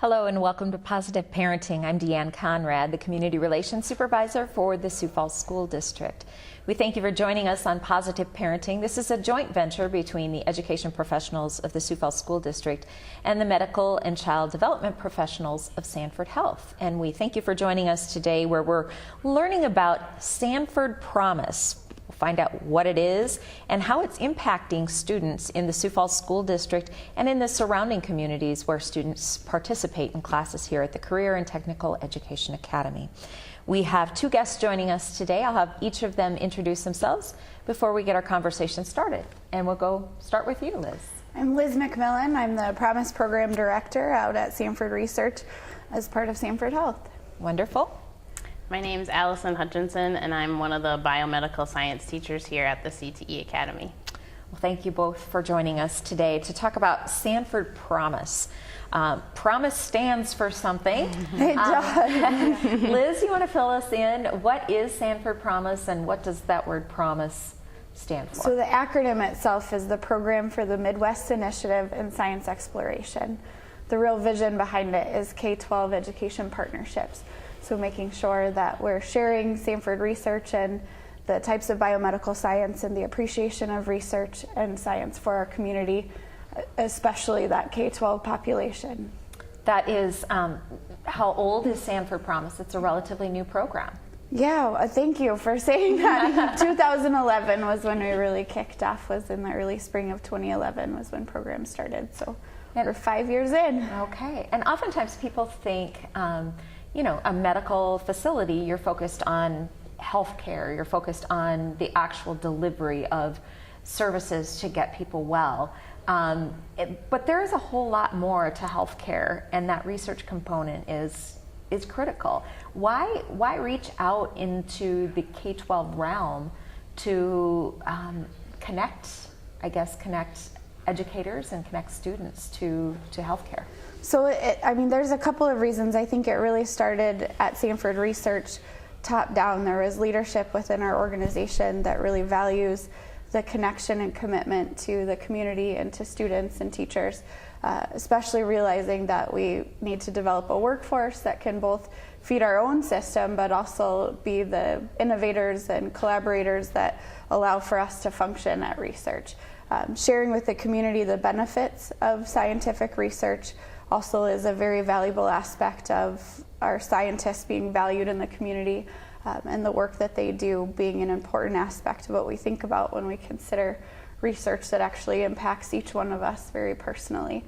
Hello and welcome to Positive Parenting. I'm Deanne Conrad, the Community Relations Supervisor for the Sioux Falls School District. We thank you for joining us on Positive Parenting. This is a joint venture between the education professionals of the Sioux Falls School District and the medical and child development professionals of Sanford Health. And we thank you for joining us today where we're learning about Sanford Promise. We'll find out what it is and how it's impacting students in the Sioux Falls School District and in the surrounding communities where students participate in classes here at the Career and Technical Education Academy. We have two guests joining us today. I'll have each of them introduce themselves before we get our conversation started. And we'll start with you, Liz. I'm Liz McMillan. I'm the Promise Program Director out at Sanford Research as part of Sanford Health. Wonderful. My name's Allison Hutchinson, and I'm one of the biomedical science teachers here at the CTE Academy. Well, thank you both for joining us today to talk about Sanford Promise. Promise stands for something. It does. Liz, you want to fill us in? What is Sanford Promise and what does that word promise stand for? So the acronym itself is the Program for the Midwest Initiative in Science Exploration. The real vision behind it is K-12 education partnerships. So making sure that we're sharing Sanford research and the types of biomedical science and the appreciation of research and science for our community, especially that K-12 population. That is, how old is Sanford Promise? It's a relatively new program. Yeah, thank you for saying that. 2011 was when we really kicked off, was in the early spring of 2011 was when programs started. So we're 5 years in. Okay, and oftentimes people think, a medical facility, you're focused on healthcare, you're focused on the actual delivery of services to get people well. But there is a whole lot more to healthcare, and that research component is critical. Why reach out into the K-12 realm to connect educators and connect students to healthcare? So, there's a couple of reasons. I think it really started at Sanford Research top down. There was leadership within our organization that really values the connection and commitment to the community and to students and teachers, especially realizing that we need to develop a workforce that can both feed our own system but also be the innovators and collaborators that allow for us to function at research. Sharing with the community the benefits of scientific research also is a very valuable aspect of our scientists being valued in the community, and the work that they do being an important aspect of what we think about when we consider research that actually impacts each one of us very personally.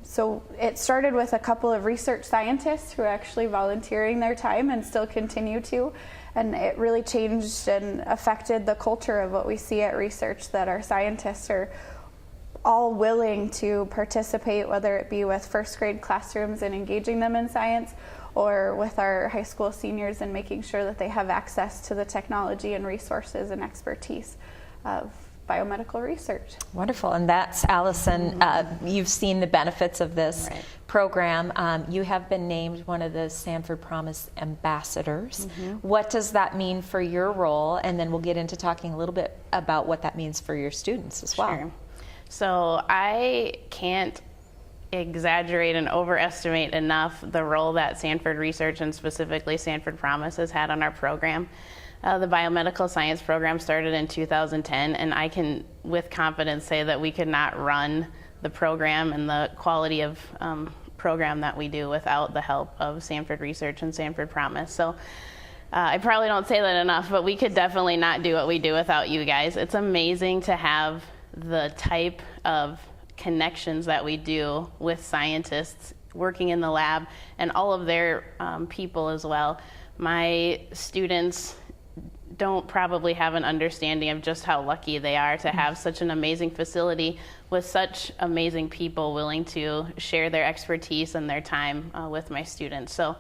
So it started with a couple of research scientists who are actually volunteering their time and still continue to, and it really changed and affected the culture of what we see at research, that our scientists are all willing to participate, whether it be with first grade classrooms and engaging them in science, or with our high school seniors and making sure that they have access to the technology and resources and expertise of biomedical research. Wonderful, and that's Allison. You've seen the benefits of this program. You have been named one of the Sanford Promise ambassadors. What does that mean for your role? And then we'll get into talking a little bit about what that means for your students as well. Sure. So I can't exaggerate and overestimate enough the role that Sanford Research and specifically Sanford Promise has had on our program. The biomedical science program started in 2010, and I can with confidence say that we could not run the program and the quality of program that we do without the help of Sanford Research and Sanford Promise. So I probably don't say that enough, but we could definitely not do what we do without you guys. It's amazing to have the type of connections that we do with scientists working in the lab and all of their people as well. My students don't probably have an understanding of just how lucky they are to have such an amazing facility with such amazing people willing to share their expertise and their time with my students. So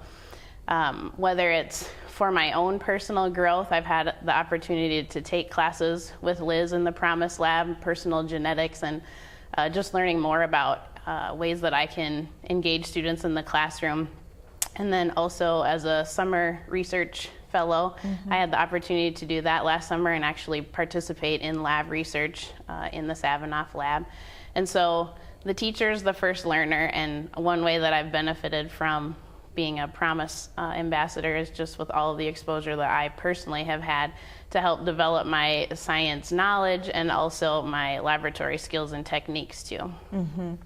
whether it's for my own personal growth, I've had the opportunity to take classes with Liz in the Promise Lab, personal genetics, and just learning more about ways that I can engage students in the classroom. And then also as a summer research fellow. I had the opportunity to do that last summer and actually participate in lab research in the Savinoff lab. And so the teacher is the first learner, and one way that I've benefited from being a Promise ambassador is just with all of the exposure that I personally have had to help develop my science knowledge and also my laboratory skills and techniques too.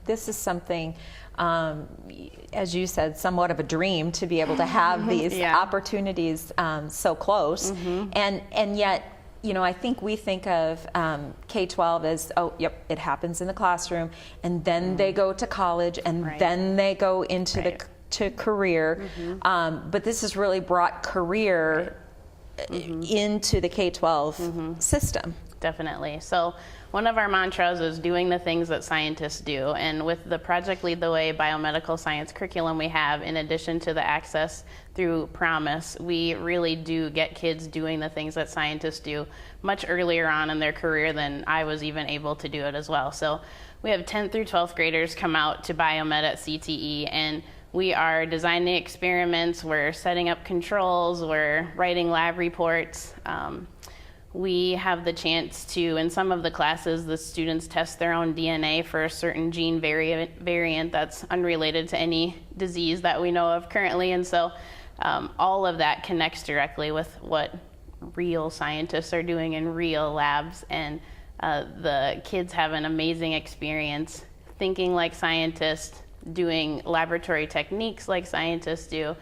This is something, as you said, somewhat of a dream to be able to have these opportunities so close, and yet, you know, I think we think of K-12 as, oh, yep, it happens in the classroom, and then they go to college, and then they go into to career, but this has really brought career into the K-12 system. Definitely. So one of our mantras is doing the things that scientists do, and with the Project Lead the Way biomedical science curriculum we have, in addition to the access through Promise, we really do get kids doing the things that scientists do much earlier on in their career than I was even able to do it as well. So we have 10th through 12th graders come out to biomed at CTE, and we are designing experiments, we're setting up controls, we're writing lab reports. We have the chance to, in some of the classes, the students test their own DNA for a certain gene variant that's unrelated to any disease that we know of currently. And so all of that connects directly with what real scientists are doing in real labs. And the kids have an amazing experience thinking like scientists, doing laboratory techniques like scientists do,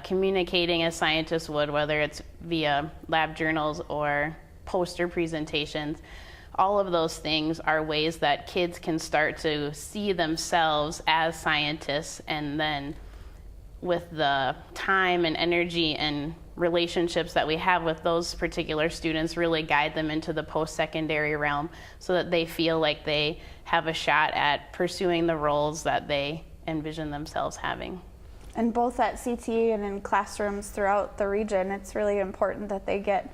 communicating as scientists would, whether it's via lab journals or poster presentations. All of those things are ways that kids can start to see themselves as scientists, and then with the time and energy and relationships that we have with those particular students, really guide them into the post-secondary realm so that they feel like they have a shot at pursuing the roles that they envision themselves having. And both at CTE and in classrooms throughout the region, it's really important that they get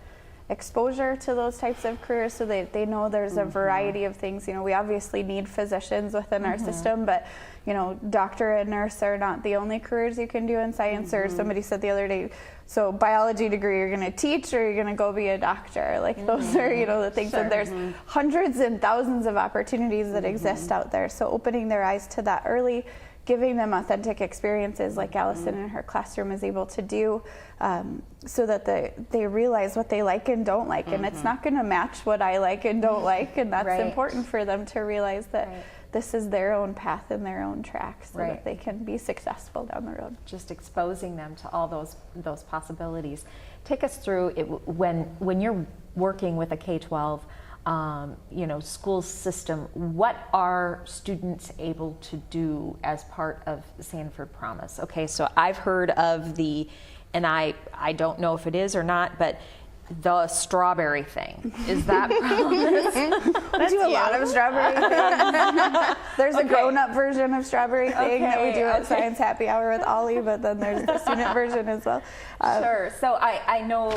exposure to those types of careers so they know there's a variety of things. You know, we obviously need physicians within our system, but you know, doctor and nurse are not the only careers you can do in science. Or somebody said the other day, so biology degree, you're going to teach or you're going to go be a doctor. Like those are, you know, the things that there's hundreds and thousands of opportunities that exist out there. So opening their eyes to that early, giving them authentic experiences like Allison in her classroom is able to do, so that they realize what they like and don't like. And it's not going to match what I like and don't like. And that's important for them to realize that this is their own path and their own track, so that they can be successful down the road. Just exposing them to all those possibilities. Take us through it, when you're working with a K-12 you know, school system, what are students able to do as part of Sanford Promise? Okay, so I've heard of and I don't know if it is or not, but the strawberry thing. Is that Promise? We do a lot of strawberry things. There's a grown-up version of strawberry thing that we do at Science Happy Hour with Ollie, but then there's the student version as well. Sure. So I know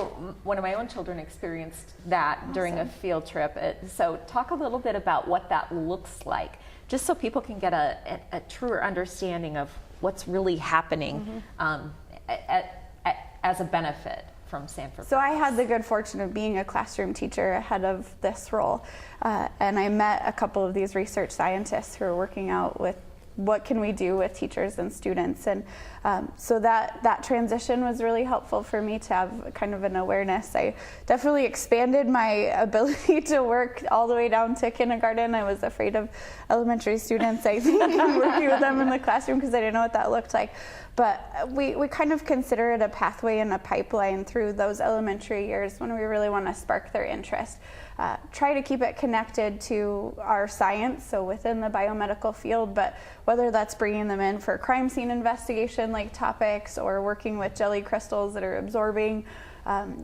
one of my own children experienced that during a field trip. So talk a little bit about what that looks like, just so people can get a truer understanding of what's really happening as a benefit from Sanford. So I had the good fortune of being a classroom teacher ahead of this role, and I met a couple of these research scientists who are working out with what can we do with teachers and students, and so that transition was really helpful for me to have kind of an awareness. I definitely expanded my ability to work all the way down to kindergarten. I was afraid of elementary students, I think, working with them in the classroom because I didn't know what that looked like. But we kind of consider it a pathway and a pipeline through those elementary years when we really want to spark their interest. Try to keep it connected to our science, so within the biomedical field, but whether that's bringing them in for crime scene investigation like topics, or working with jelly crystals that are absorbing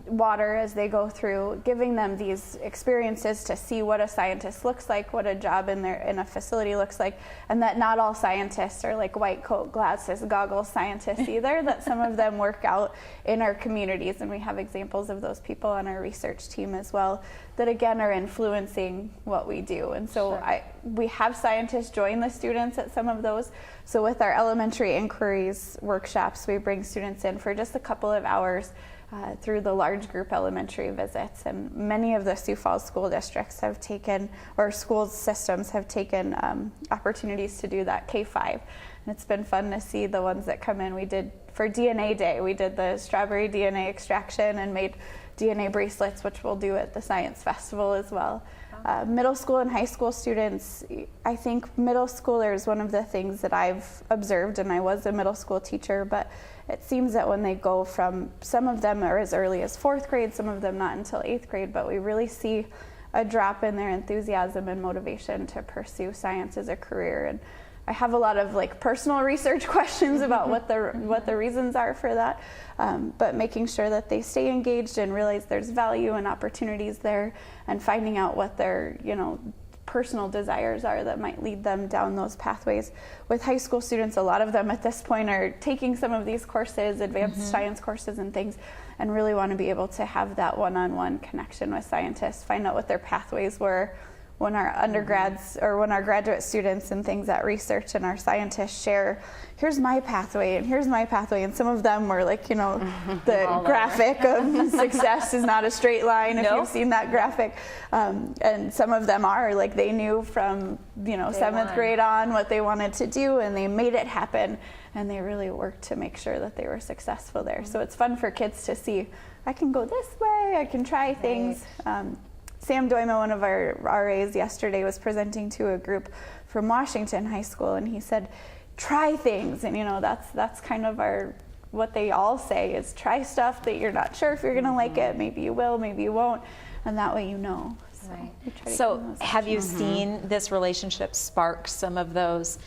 water as they go through, giving them these experiences to see what a scientist looks like, what a job in a facility looks like, and that not all scientists are like white coat, glasses, goggles scientists either, that some of them work out in our communities, and we have examples of those people on our research team as well that again are influencing what we do. And so we have scientists join the students at some of those. So with our elementary inquiries workshops, we bring students in for just a couple of hours through the large group elementary visits. And many of the Sioux Falls school districts have taken, or school systems have taken opportunities to do that K-5. And it's been fun to see the ones that come in. We did, for DNA Day, we did the strawberry DNA extraction and made DNA bracelets, which we'll do at the Science Festival as well. Middle school and high school students, I think middle schoolers, one of the things that I've observed, and I was a middle school teacher, but it seems that when they go from, some of them are as early as 4th grade, some of them not until 8th grade, but we really see a drop in their enthusiasm and motivation to pursue science as a career. And I have a lot of like personal research questions about what the reasons are for that, but making sure that they stay engaged and realize there's value and opportunities there, and finding out what their personal desires are that might lead them down those pathways. With high school students, a lot of them at this point are taking some of these courses, advanced science courses and things, and really want to be able to have that one-on-one connection with scientists, find out what their pathways were when our undergrads or when our graduate students and things at research and our scientists share, here's my pathway and here's my pathway. And some of them were like, the graphic of success is not a straight line, if you've seen that graphic. And some of them are like, they knew from 7th grade on what they wanted to do, and they made it happen, and they really worked to make sure that they were successful there. So it's fun for kids to see, I can go this way, I can try things. Sam Doima, one of our RAs yesterday, was presenting to a group from Washington High School, and he said, try things. And that's kind of what they all say is try stuff that you're not sure if you're gonna like it. Maybe you will, maybe you won't, and that way you know. So have you seen this relationship spark some of those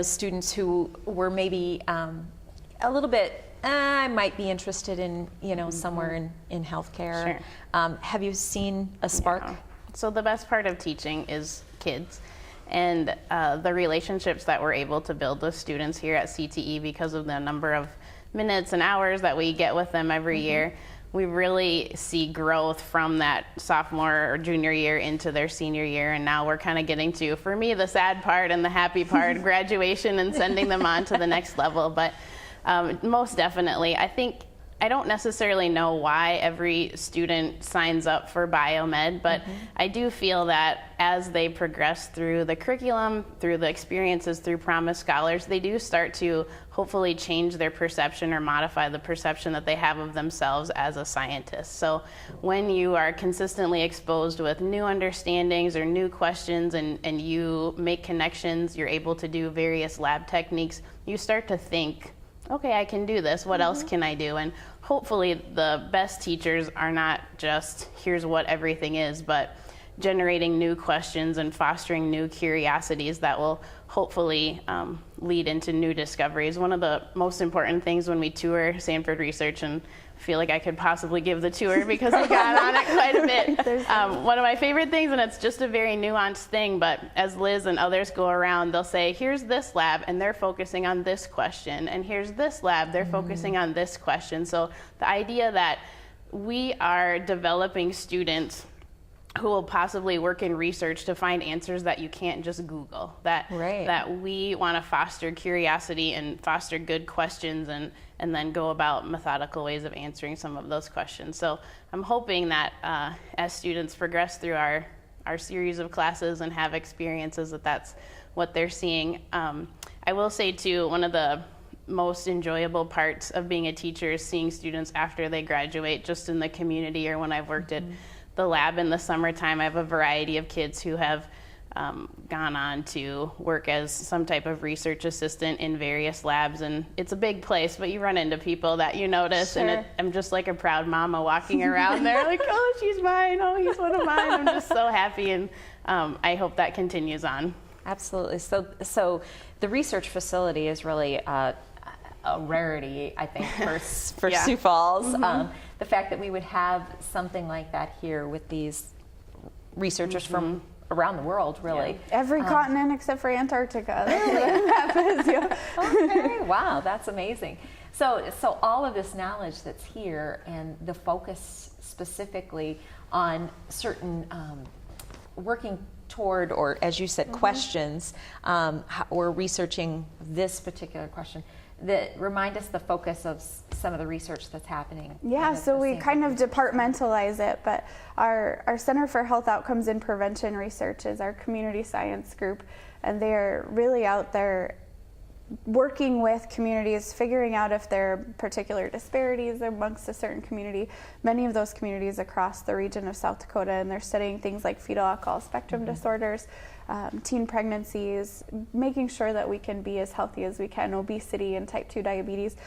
students who were maybe a little bit, I might be interested in, somewhere in healthcare. Sure. Have you seen a spark? Yeah. So the best part of teaching is kids, and the relationships that we're able to build with students here at CTE because of the number of minutes and hours that we get with them every year. We really see growth from that sophomore or junior year into their senior year, and now we're kind of getting to, for me, the sad part and the happy part, graduation and sending them on to the next level. But most definitely, I don't necessarily know why every student signs up for biomed, but I do feel that as they progress through the curriculum, through the experiences, through Promise Scholars, they do start to hopefully change their perception or modify the perception that they have of themselves as a scientist. So when you are consistently exposed with new understandings or new questions, and you make connections, you're able to do various lab techniques, you start to think, okay, I can do this. What else can I do? And hopefully the best teachers are not just, here's what everything is, but generating new questions and fostering new curiosities that will hopefully lead into new discoveries. One of the most important things when we tour Sanford Research, and I feel like I could possibly give the tour because I got on it quite a bit. One of my favorite things, and it's just a very nuanced thing, but as Liz and others go around, they'll say, here's this lab, and they're focusing on this question, and here's this lab, they're focusing on this question. So the idea that we are developing students who will possibly work in research to find answers that you can't just Google. That we want to foster curiosity and foster good questions, and then go about methodical ways of answering some of those questions. So I'm hoping that as students progress through our series of classes and have experiences, that's what they're seeing. I will say too, one of the most enjoyable parts of being a teacher is seeing students after they graduate, just in the community or when I've worked at the lab in the summertime. I have a variety of kids who have gone on to work as some type of research assistant in various labs, and it's a big place, but you run into people that you notice, and I'm just like a proud mama walking around there like, oh, she's mine, oh, he's one of mine. I'm just so happy, and I hope that continues on. Absolutely. So the research facility is really a rarity, I think, for Sioux Falls. The fact that we would have something like that here with these researchers from around the world, really. Every continent except for Antarctica. That's what happens. Okay, wow, that's amazing. So all of this knowledge that's here, and the focus specifically on certain working toward, or as you said, questions, or researching this particular question. remind us the focus of some of the research that's happening. Yeah, so we kind of departmentalize it, but our Center for Health Outcomes and Prevention Research is our community science group, and they are really out there working with communities, figuring out if there are particular disparities amongst a certain community, many of those communities across the region of South Dakota, and they're studying things like fetal alcohol spectrum disorders, teen pregnancies, making sure that we can be as healthy as we can, obesity and type 2 diabetes,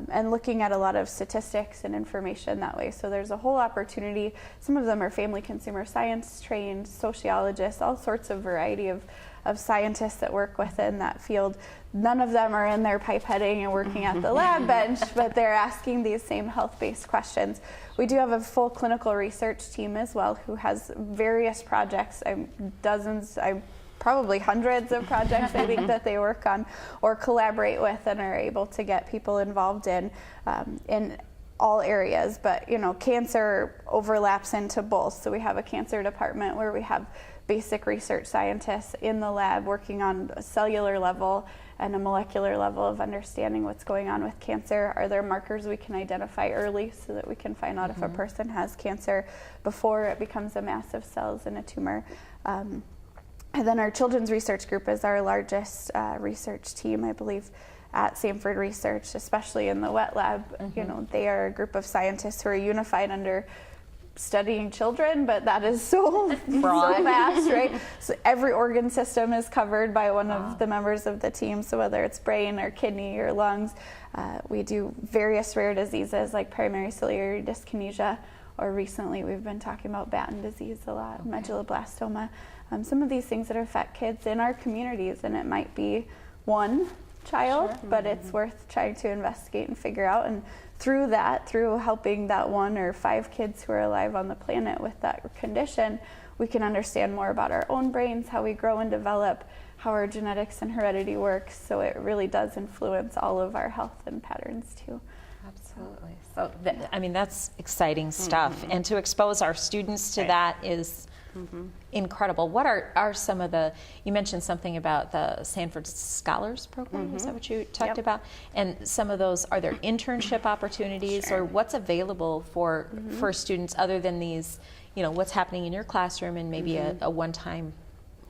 and looking at a lot of statistics and information that way. So there's a whole opportunity. Some of them are family consumer science trained, sociologists, all sorts of variety of scientists that work within that field. None of them are in there pipetting and working at the lab bench, but they're asking these same health-based questions. We do have a full clinical research team as well who has various projects, dozens, probably hundreds of projects I think that they work on or collaborate with and are able to get people involved in all areas. But cancer overlaps into both. So we have a cancer department where we have basic research scientists in the lab working on a cellular level and a molecular level of understanding what's going on with cancer. Are there markers we can identify early so that we can find out if a person has cancer before it becomes a mass of cells in a tumor? And then our children's research group is our largest research team, I believe, at Sanford Research, especially in the wet lab. They are a group of scientists who are unified under studying children, but that is so vast, right? So every organ system is covered by one of the members of the team. So whether it's brain or kidney or lungs, we do various rare diseases like primary ciliary dyskinesia, or recently we've been talking about Batten disease a lot, medulloblastoma. Some of these things that affect kids in our communities, and it might be one child, but it's worth trying to investigate and figure out. And through helping that 1 or 5 kids who are alive on the planet with that condition, we can understand more about our own brains, how we grow and develop, how our genetics and heredity works. So it really does influence all of our health and patterns too. Absolutely. So, that's exciting stuff. And to expose our students to that is incredible. What are some of you mentioned something about the Sanford Scholars Program, is that what you talked about? And some of those, are there internship opportunities or what's available for students other than these, what's happening in your classroom and maybe a one-time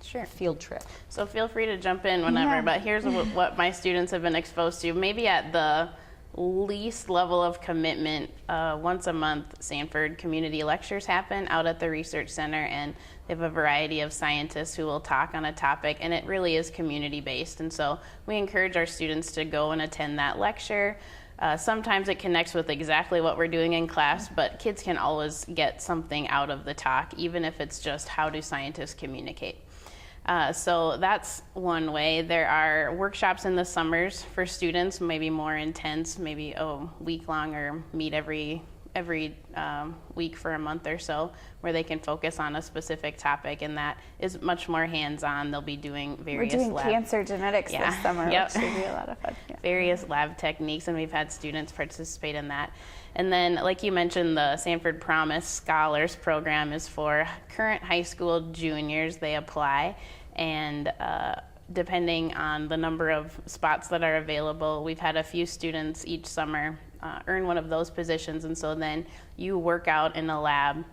field trip? So feel free to jump in whenever, but here's what my students have been exposed to, maybe at the least level of commitment. Once a month, Sanford community lectures happen out at the research center, and they have a variety of scientists who will talk on a topic, and it really is community based. And so we encourage our students to go and attend that lecture. Sometimes it connects with exactly what we're doing in class, but kids can always get something out of the talk, even if it's just how do scientists communicate. So that's one way. There are workshops in the summers for students, maybe more intense, maybe a week long, or meet every week for a month or so, where they can focus on a specific topic, and that is much more hands-on. They'll be doing various cancer genetics this summer, which should be a lot of fun. Various lab techniques, and we've had students participate in that. And then, like you mentioned, the Sanford Promise Scholars Program is for current high school juniors. They apply, and depending on the number of spots that are available, we've had a few students each summer earn one of those positions, and so then you work out in a lab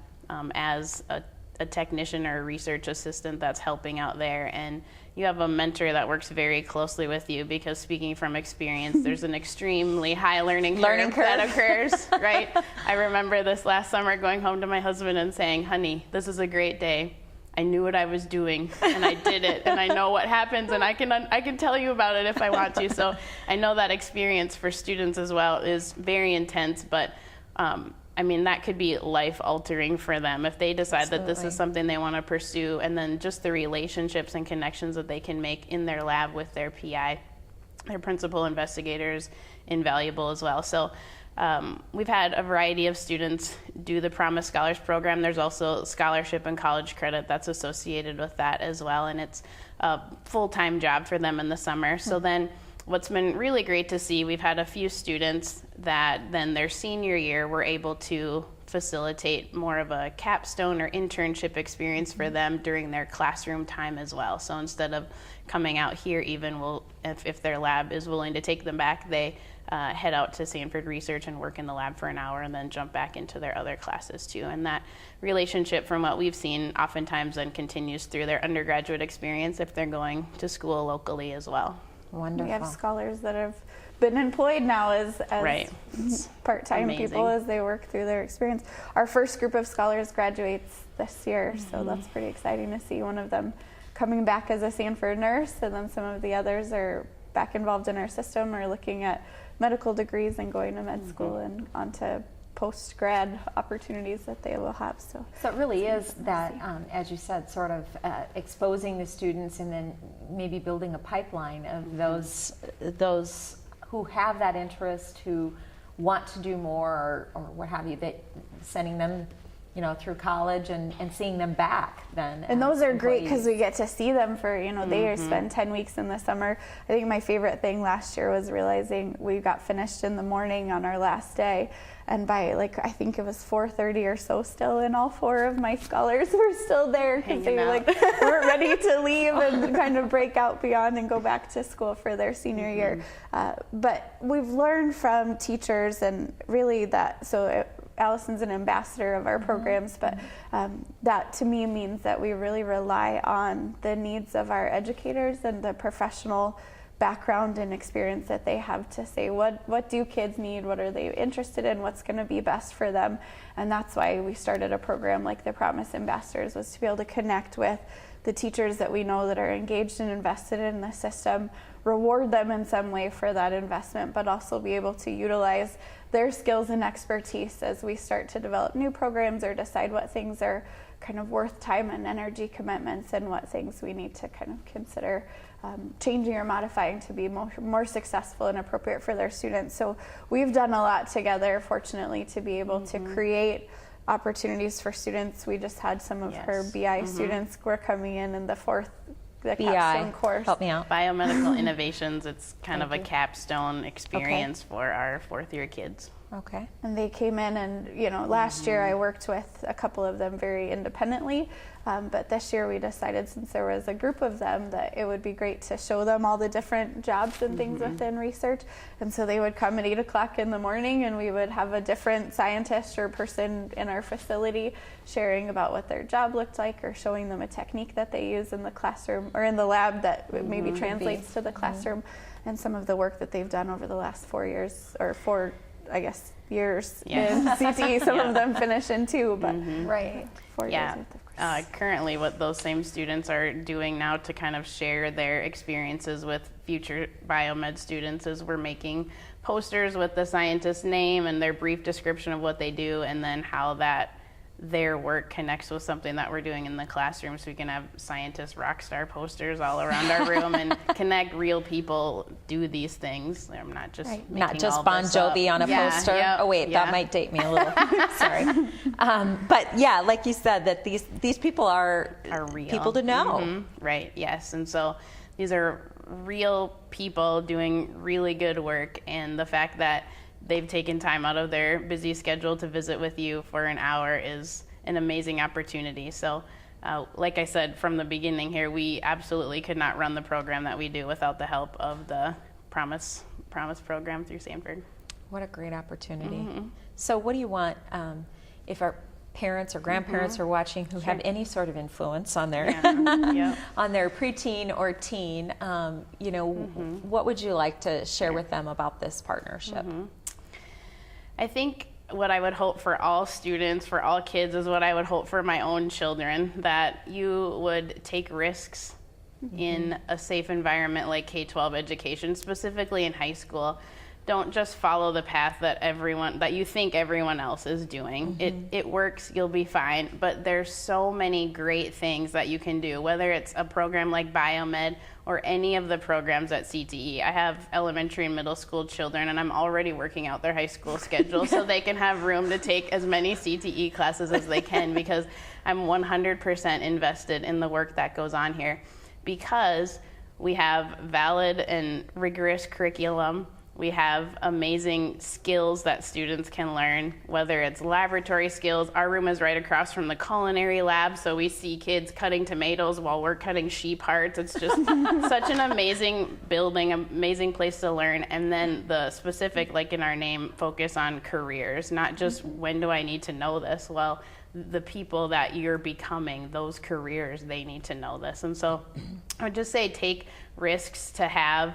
as a technician or a research assistant that's helping out there, and you have a mentor that works very closely with you, because speaking from experience, there's an extremely high learning curve that occurs, right? I remember this last summer going home to my husband and saying, honey, this is a great day. I knew what I was doing, and I did it, and I know what happens, and I can tell you about it if I want to. So I know that experience for students as well is very intense, but that could be life-altering for them if they decide that this is something they want to pursue, and then just the relationships and connections that they can make in their lab with their PI, their principal investigators, invaluable as well. So we've had a variety of students do the Promise Scholars Program. There's also scholarship and college credit that's associated with that as well, and it's a full-time job for them in the summer. So then what's been really great to see, we've had a few students that then their senior year were able to facilitate more of a capstone or internship experience for them during their classroom time as well. So instead of coming out here, even if their lab is willing to take them back, they head out to Sanford Research and work in the lab for an hour and then jump back into their other classes too. And that relationship, from what we've seen, oftentimes then continues through their undergraduate experience if they're going to school locally as well. Wonderful. We have scholars that have been employed now as Right. part-time Amazing. people as they work through their experience. Our first group of scholars graduates this year, so that's pretty exciting to see. One of them coming back as a Sanford nurse, and then some of the others are back involved in our system or looking at medical degrees and going to med school and onto post-grad opportunities that they will have. So it really is that, as you said, sort of exposing the students and then maybe building a pipeline of those who have that interest, who want to do more or what have you, that sending them through college and seeing them back then. And those are great employees. because we get to see them for, they spend 10 weeks in the summer. I think my favorite thing last year was realizing we got finished in the morning on our last day. And by I think it was 4:30 or so still, and all 4 of my scholars were still there because they weren't ready to leave and kind of break out beyond and go back to school for their senior year. But we've learned from teachers and really Allison's an ambassador of our programs, but that to me means that we really rely on the needs of our educators and the professional background and experience that they have to say what do kids need, what are they interested in, what's going to be best for them. And that's why we started a program like the Promise Ambassadors, was to be able to connect with the teachers that we know that are engaged and invested in the system, reward them in some way for that investment, but also be able to utilize their skills and expertise as we start to develop new programs or decide what things are kind of worth time and energy commitments and what things we need to kind of consider changing or modifying to be more successful and appropriate for their students. So we've done a lot together, fortunately, to be able to create opportunities for students. We just had some of her BI students were coming in the capstone course. Help me out. Biomedical Innovations, it's kind of a capstone experience for our 4th year kids. Okay. And they came in and, last year I worked with a couple of them very independently, but this year we decided, since there was a group of them, that it would be great to show them all the different jobs and things within research. And so they would come at 8 o'clock in the morning and we would have a different scientist or person in our facility sharing about what their job looked like or showing them a technique that they use in the classroom or in the lab that maybe translates to the classroom, and some of the work that they've done over the last 4 years, or 4 years in CTE. Some of them finish in 2, but 4 years worth of course. Currently what those same students are doing now to kind of share their experiences with future biomed students is we're making posters with the scientist's name and their brief description of what they do, and then how their work connects with something that we're doing in the classroom, so we can have scientist rock star posters all around our room and connect real people do these things. I'm not just making not just all Bon this Jovi up. on a poster. Oh wait, that might date me a little. Sorry. But yeah, like you said, that these people are real people to know. Right. Yes. And so these are real people doing really good work, and the fact that they've taken time out of their busy schedule to visit with you for an hour is an amazing opportunity. So like I said from the beginning here, we absolutely could not run the program that we do without the help of the Promise program through Sanford. What a great opportunity. So what do you want, if our parents or grandparents are watching who have any sort of influence on their on their preteen or teen, what would you like to share with them about this partnership? I think what I would hope for all students, for all kids, is what I would hope for my own children, that you would take risks in a safe environment like K-12 education, specifically in high school. Don't just follow the path that you think everyone else is doing. It works, you'll be fine, but there's so many great things that you can do, whether it's a program like Biomed or any of the programs at CTE. I have elementary and middle school children, and I'm already working out their high school schedule so they can have room to take as many CTE classes as they can, because I'm 100% invested in the work that goes on here. Because We have valid and rigorous curriculum. We have amazing skills that students can learn, whether it's laboratory skills. Our room is right across from the culinary lab, so we see kids cutting tomatoes while we're cutting sheep hearts. It's just such an amazing building, amazing place to learn. And then the specific, like in our name, focus on careers, not just when do I need to know this? Well, the people that you're becoming, those careers, they need to know this. And so I would just say take risks to have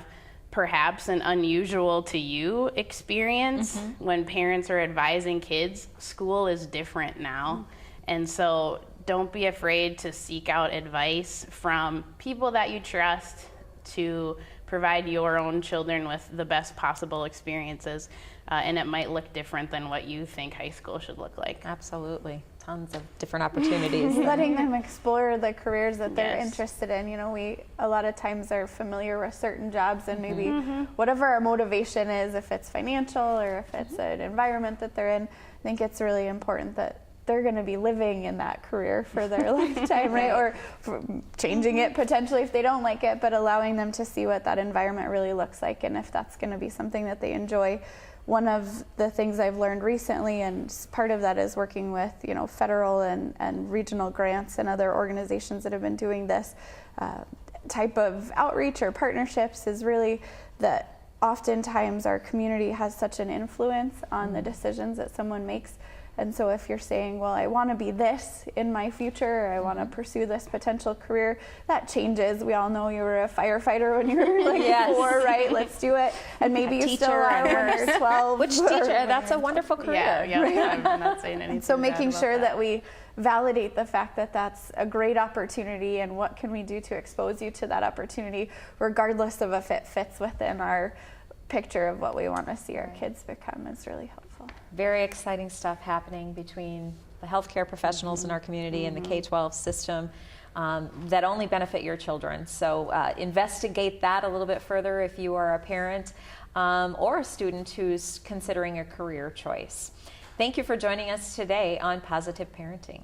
perhaps an unusual to you experience. When parents are advising kids, school is different now. And so don't be afraid to seek out advice from people that you trust to provide your own children with the best possible experiences. And it might look different than what you think high school should look like. Absolutely. Tons of different opportunities. Letting them explore the careers that they're Yes. interested in. You know, we a lot of times are familiar with certain jobs, and maybe whatever our motivation is, if it's financial or if it's an environment that they're in, I think it's really important that they're going to be living in that career for their lifetime, right? Or for changing it potentially if they don't like it, but allowing them to see what that environment really looks like and if that's going to be something that they enjoy. One of the things I've learned recently, and part of that is working with, you know, federal and regional grants and other organizations that have been doing this type of outreach or partnerships, is really that oftentimes our community has such an influence on the decisions that someone makes. And so if you're saying, well, I want to be this in my future, or I want to pursue this potential career, that changes. We all know you were a firefighter when you were like 4, right? Let's do it. And maybe you still are when you're 12. Which teacher? That's a wonderful career. Yeah, I'm not saying anything. So making bad sure about that we validate the fact that that's a great opportunity, and what can we do to expose you to that opportunity, regardless of if it fits within our picture of what we want to see our kids become, is really helpful. Very exciting stuff happening between the healthcare professionals in our community and the K-12 system that only benefit your children. So investigate that a little bit further if you are a parent or a student who's considering a career choice. Thank you for joining us today on Positive Parenting.